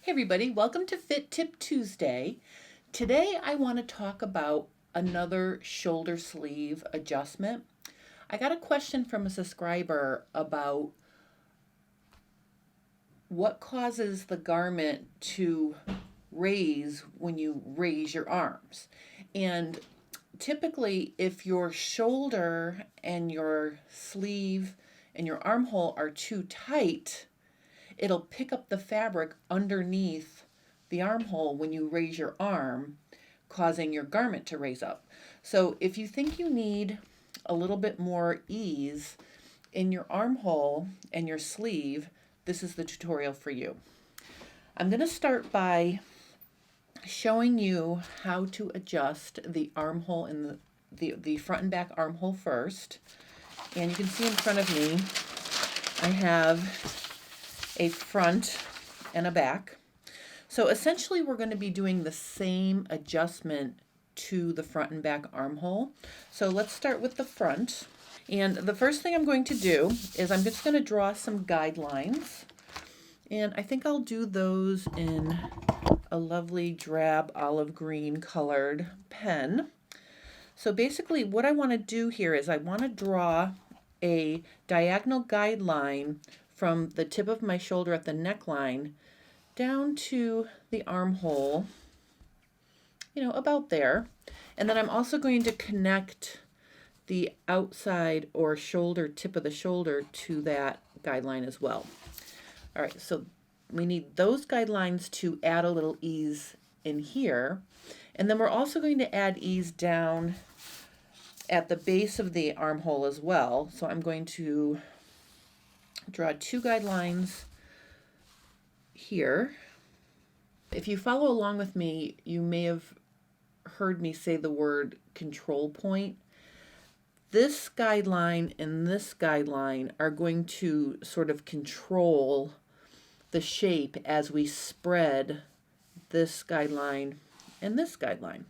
Hey everybody, welcome to Fit Tip Tuesday. Today I want to talk about another shoulder sleeve adjustment. I got a question from a subscriber about what causes the garment to raise when you raise your arms. And typically, if your shoulder and your sleeve and your armhole are too tight, it'll pick up the fabric underneath the armhole when you raise your arm, causing your garment to raise up. So if you think you need a little bit more ease in your armhole and your sleeve, this is the tutorial for you. I'm going to start by showing you how to adjust the armhole and the front and back armhole first. And you can see in front of me, I have a front and a back. So essentially we're going to be doing the same adjustment to the front and back armhole. So let's start with the front. And the first thing I'm going to do is I'm just going to draw some guidelines. And I think I'll do those in a lovely drab olive green colored pen. So basically what I want to do here is I want to draw a diagonal guideline from the tip of my shoulder at the neckline down to the armhole, about there. And then I'm also going to connect the outside or shoulder, tip of the shoulder to that guideline as well. All right, so we need those guidelines to add a little ease in here. And then we're also going to add ease down at the base of the armhole as well. So I'm going to draw two guidelines here. If you follow along with me, you may have heard me say the word control point. This guideline and this guideline are going to sort of control the shape as we spread this guideline and this guideline.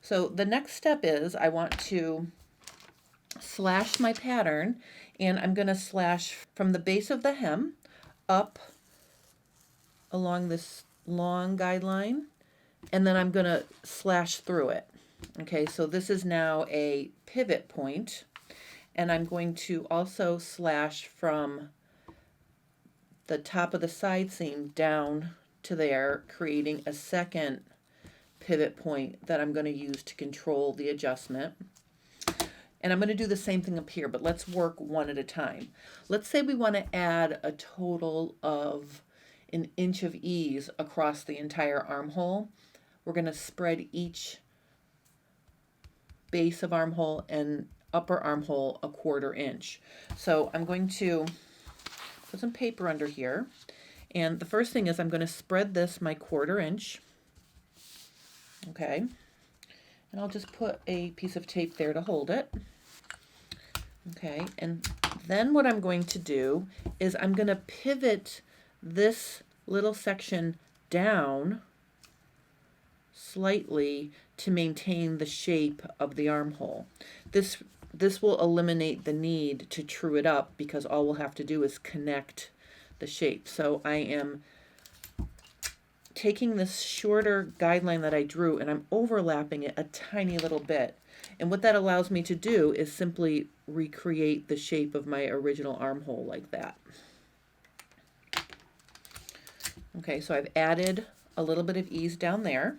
So the next step is I want to slash my pattern, and I'm going to slash from the base of the hem up along this long guideline, and then I'm going to slash through it. Okay, so this is now a pivot point, and I'm going to also slash from the top of the side seam down to there, creating a second pivot point that I'm going to use to control the adjustment. And I'm going to do the same thing up here, but let's work one at a time. Let's say we want to add a total of an inch of ease across the entire armhole. We're going to spread each base of armhole and upper armhole a 1/4 inch. So I'm going to put some paper under here. And the first thing is I'm going to spread this my 1/4 inch. Okay. And I'll just put a piece of tape there to hold it. Okay, and then what I'm going to do is I'm going to pivot this little section down slightly to maintain the shape of the armhole. This will eliminate the need to true it up because all we'll have to do is connect the shape. So I am taking this shorter guideline that I drew and I'm overlapping it a tiny little bit. And what that allows me to do is simply recreate the shape of my original armhole like that. Okay, so I've added a little bit of ease down there.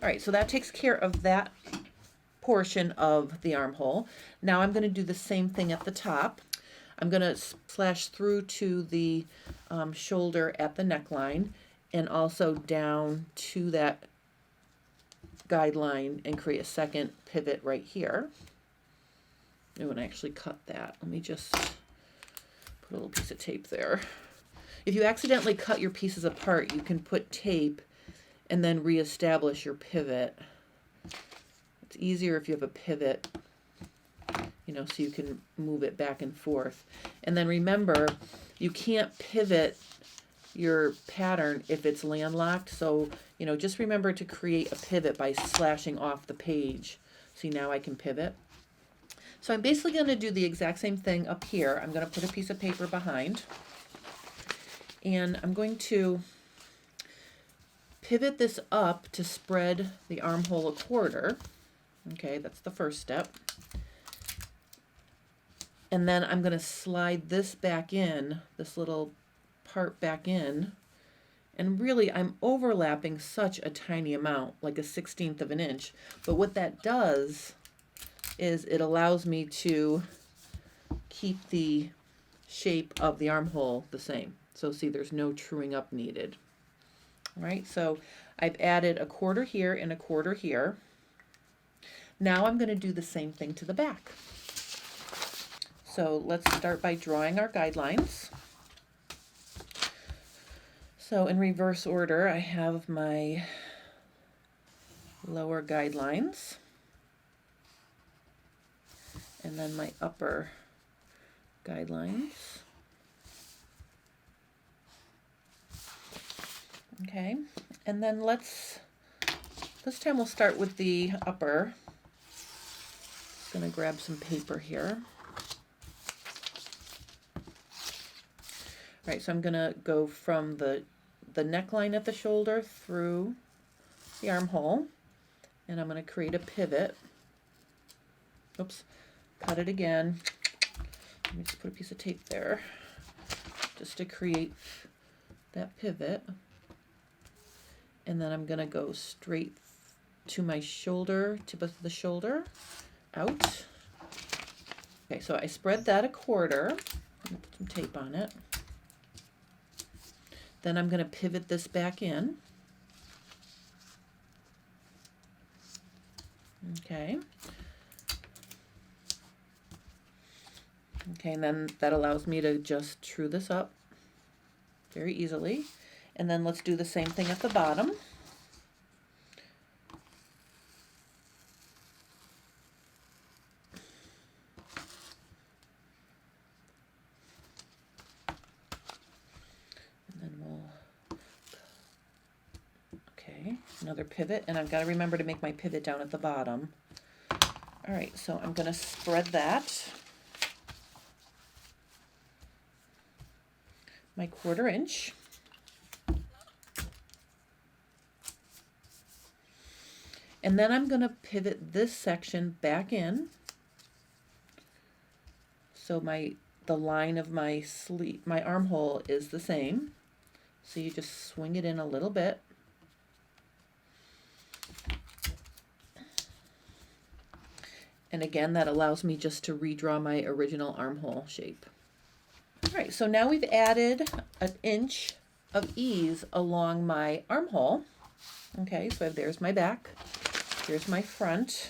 All right, so that takes care of that portion of the armhole. Now I'm going to do the same thing at the top. I'm going to slash through to the shoulder at the neckline and also down to that guideline and create a second pivot right here. I'm going to actually cut that. Let me just put a little piece of tape there. If you accidentally cut your pieces apart, you can put tape and then reestablish your pivot. It's easier if you have a pivot, so you can move it back and forth. And then remember, you can't pivot your pattern if it's landlocked. So, just remember to create a pivot by slashing off the page. See, now I can pivot. So I'm basically going to do the exact same thing up here. I'm going to put a piece of paper behind. And I'm going to pivot this up to spread the armhole a quarter. Okay, that's the first step. And then I'm going to slide this back in, this little part back in. And really, I'm overlapping such a tiny amount, like a 1/16 of an inch. But what that does is it allows me to keep the shape of the armhole the same. So see, there's no truing up needed. All right, so I've added a quarter here and a quarter here. Now I'm going to do the same thing to the back. So let's start by drawing our guidelines. So in reverse order, I have my lower guidelines and then my upper guidelines. Okay, and then this time we'll start with the upper. Just gonna grab some paper here. All right, so I'm gonna go from the neckline at the shoulder through the armhole, and I'm gonna create a pivot. Oops, cut it again. Let me just put a piece of tape there, just to create that pivot. And then I'm gonna go straight to my shoulder, tip of the shoulder, out. Okay, so I spread that a quarter. Put some tape on it. Then I'm gonna pivot this back in. Okay. Okay, and then that allows me to just true this up very easily. And then let's do the same thing at the bottom. And then okay, another pivot, and I've got to remember to make my pivot down at the bottom. All right, so I'm going to spread that. My 1/4 inch. And then I'm going to pivot this section back in. So the line of my sleeve, my armhole is the same. So you just swing it in a little bit. And again, that allows me just to redraw my original armhole shape. All right, so now we've added 1 inch of ease along my armhole. Okay, so there's my back. Here's my front.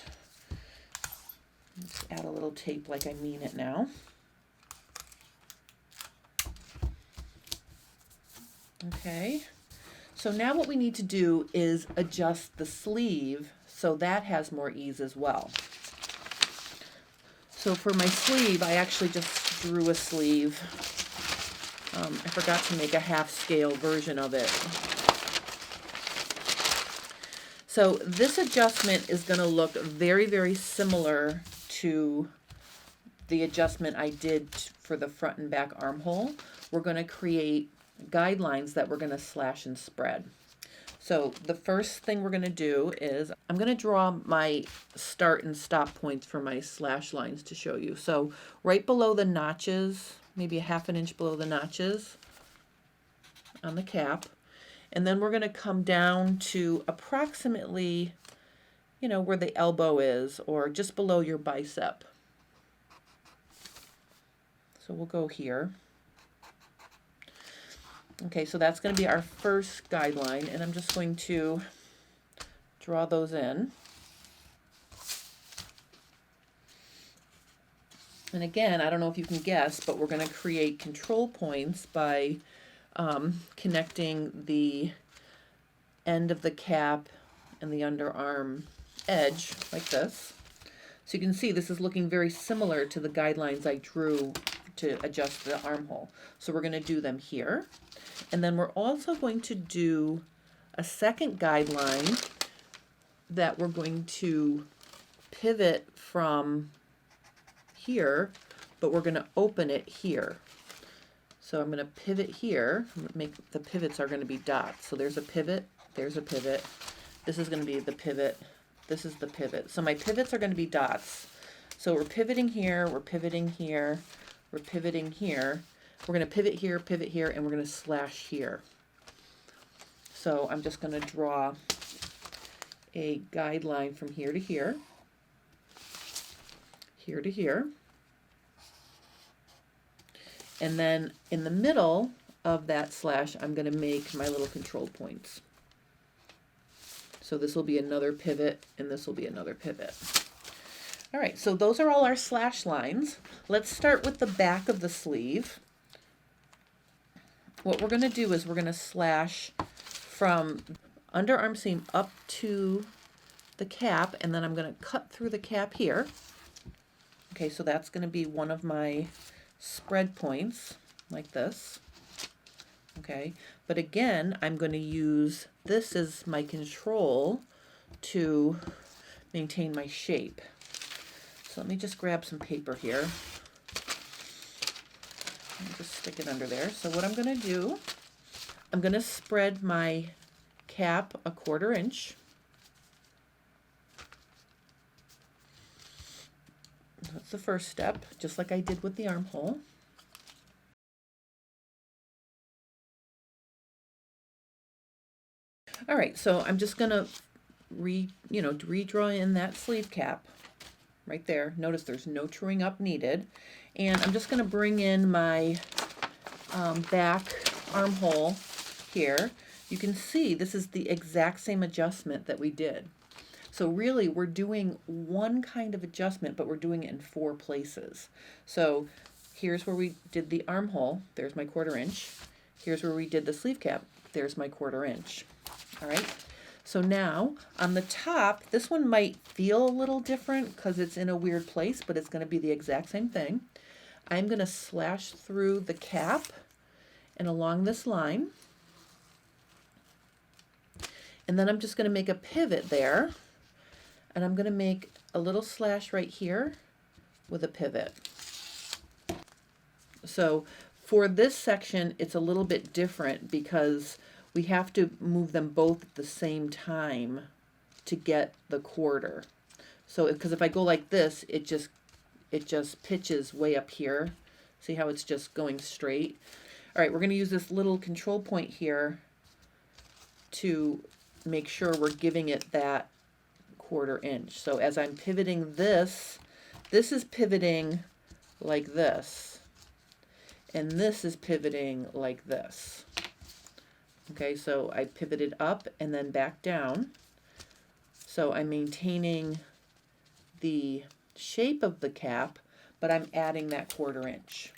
Just add a little tape like I mean it now. Okay, so now what we need to do is adjust the sleeve so that has more ease as well. So for my sleeve, I actually just drew a sleeve. I forgot to make a 1/2 scale version of it. So this adjustment is going to look very, very similar to the adjustment I did for the front and back armhole. We're going to create guidelines that we're going to slash and spread. So the first thing we're going to do is I'm going to draw my start and stop points for my slash lines to show you. So right below the notches, maybe a 1/2 inch below the notches on the cap. And then we're going to come down to approximately, you know, where the elbow is, or just below your bicep. So we'll go here. Okay, so that's going to be our first guideline, and I'm just going to draw those in. And again, I don't know if you can guess, but we're going to create control points by connecting the end of the cap and the underarm edge like this. So you can see this is looking very similar to the guidelines I drew to adjust the armhole. So we're going to do them here. And then we're also going to do a second guideline that we're going to pivot from here, but we're going to open it here. So I'm going to pivot here. Make the pivots are going to be dots. So there's a pivot There's a pivot. This is going to be the pivot. This is the pivot. So my pivots are going to be dots. So we're pivoting here, we're pivoting here, we're pivoting here. We're going to pivot here, and we're going to slash here. So I'm just going to draw a guideline from here to here, here to here. And then in the middle of that slash, I'm going to make my little control points. So this will be another pivot, and this will be another pivot. All right, so those are all our slash lines. Let's start with the back of the sleeve. What we're going to do is we're going to slash from underarm seam up to the cap, and then I'm going to cut through the cap here. Okay, so that's going to be one of my spread points, like this. Okay, but again, I'm going to use this as my control to maintain my shape. So let me just grab some paper here. And just stick it under there. So what I'm going to do, I'm going to spread my cap a 1/4 inch. That's the first step, just like I did with the armhole. All right, so I'm just going to redraw in that sleeve cap right there. Notice there's no truing up needed. And I'm just going to bring in my back armhole here. You can see this is the exact same adjustment that we did. So really we're doing one kind of adjustment, but we're doing it in 4 places. So here's where we did the armhole. There's my 1/4 inch. Here's where we did the sleeve cap. There's my 1/4 inch. All right. So now on the top, this one might feel a little different because it's in a weird place, but it's going to be the exact same thing. I'm going to slash through the cap and along this line. And then I'm just going to make a pivot there. And I'm going to make a little slash right here with a pivot. So for this section, it's a little bit different because we have to move them both at the same time to get the 1/4. So because if I go like this, it just pitches way up here. See how it's just going straight? All right, we're going to use this little control point here to make sure we're giving it that 1/4 inch. So as I'm pivoting this is pivoting like this, and this is pivoting like this. Okay, so I pivoted up and then back down. So I'm maintaining the shape of the cap, but I'm adding that 1/4 inch.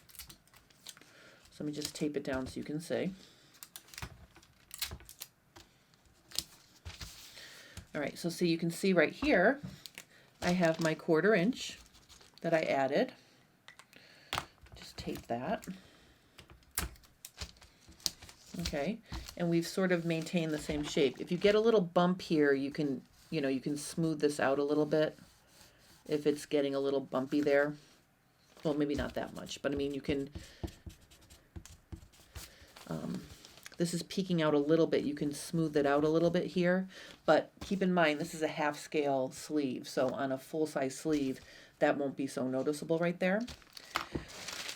So let me just tape it down so you can see. All right, so you can see right here, I have my 1/4 inch that I added. Just tape that. Okay, and we've sort of maintained the same shape. If you get a little bump here, you can smooth this out a little bit if it's getting a little bumpy there. Well, maybe not that much, but I mean, you can, this is peeking out a little bit. You can smooth it out a little bit here, but keep in mind, this is a 1/2 scale sleeve. So on a full-size sleeve, that won't be so noticeable right there.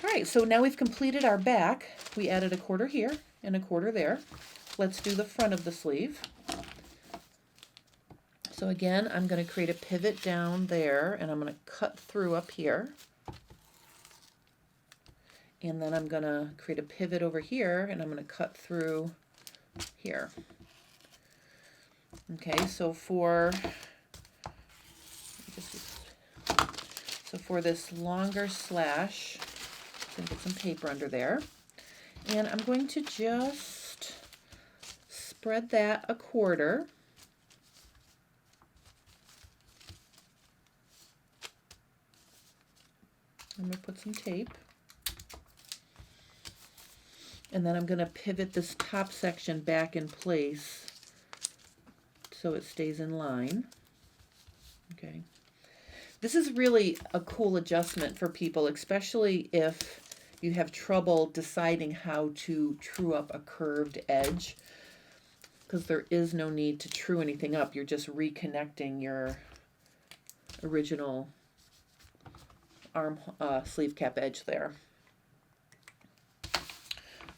All right, so now we've completed our back. We added a 1/4 here and a 1/4 there. Let's do the front of the sleeve. So again, I'm going to create a pivot down there, and I'm going to cut through up here. And then I'm going to create a pivot over here, and I'm going to cut through here. Okay, so for this longer slash, I'm going to put some paper under there. And I'm going to just spread that a 1/4. I'm going to put some tape. And then I'm going to pivot this top section back in place so it stays in line. Okay. This is really a cool adjustment for people, especially if you have trouble deciding how to true up a curved edge. because there is no need to true anything up. You're just reconnecting your original arm sleeve cap edge there.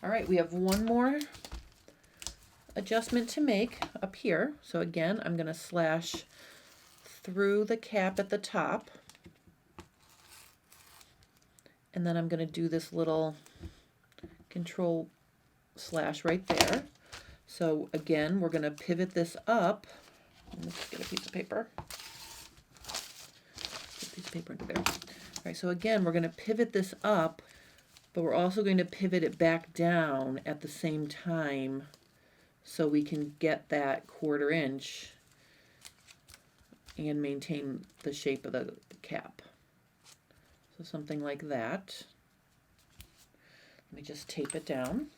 All right, we have one more adjustment to make up here. So again, I'm going to slash through the cap at the top, and then I'm going to do this little control slash right there. So again, we're going to pivot this up. Let's get a piece of paper. Get a piece of paper into there. All right, so again, we're going to pivot this up, but we're also going to pivot it back down at the same time so we can get that 1/4 inch and maintain the shape of the cap. So something like that. Let me just tape it down.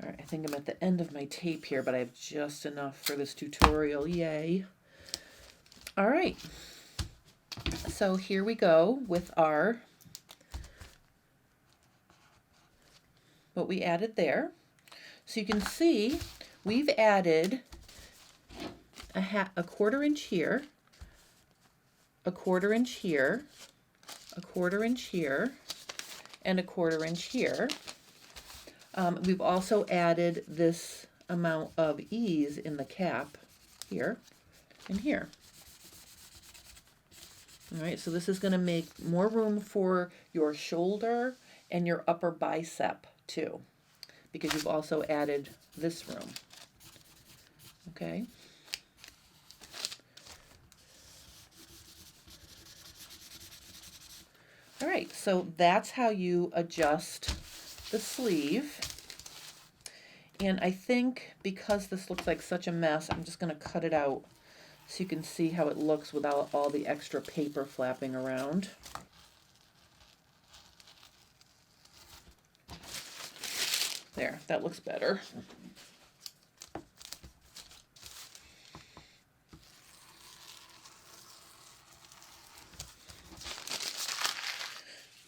All right, I think I'm at the end of my tape here, but I have just enough for this tutorial. Yay. All right. So here we go with our, what we added there. So you can see we've added a 1/4 inch here, a 1/4 inch here, a 1/4 inch here, and a 1/4 inch here. We've also added this amount of ease in the cap here and here. All right, so this is going to make more room for your shoulder and your upper bicep too, because you've also added this room. Okay. All right, so that's how you adjust the sleeve. And I think because this looks like such a mess, I'm just going to cut it out so you can see how it looks without all the extra paper flapping around. There, that looks better.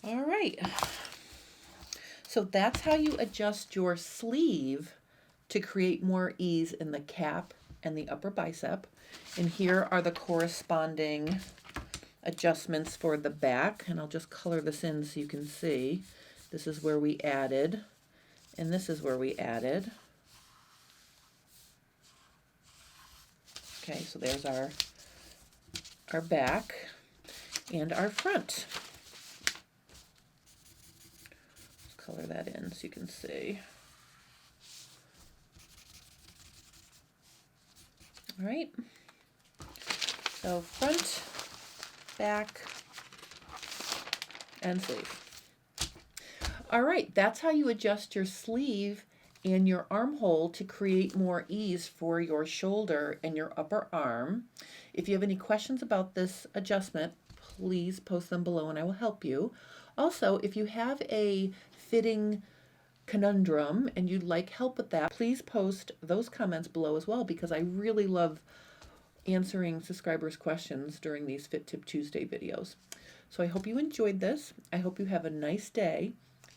All right. So that's how you adjust your sleeve to create more ease in the cap and the upper bicep. And here are the corresponding adjustments for the back. And I'll just color this in so you can see. This is where we added, and this is where we added. Okay, so there's our back and our front. Color that in so you can see. All right. So front, back, and sleeve. All right, that's how you adjust your sleeve and your armhole to create more ease for your shoulder and your upper arm. If you have any questions about this adjustment, please post them below and I will help you. Also, if you have a fitting conundrum and you'd like help with that, please post those comments below as well, because I really love answering subscribers' questions during these Fit Tip Tuesday videos. So I hope you enjoyed this. I hope you have a nice day.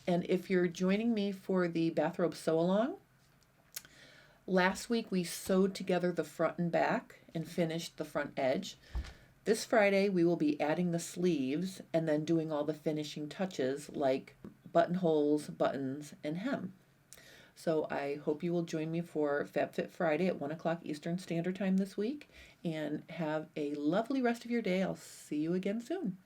And if you're joining me for the bathrobe sew along, last week we sewed together the front and back and finished the front edge. This Friday we will be adding the sleeves and then doing all the finishing touches like buttonholes, buttons, and hem. So I hope you will join me for FabFit Friday at 1 o'clock Eastern Standard Time this week, and have a lovely rest of your day. I'll see you again soon.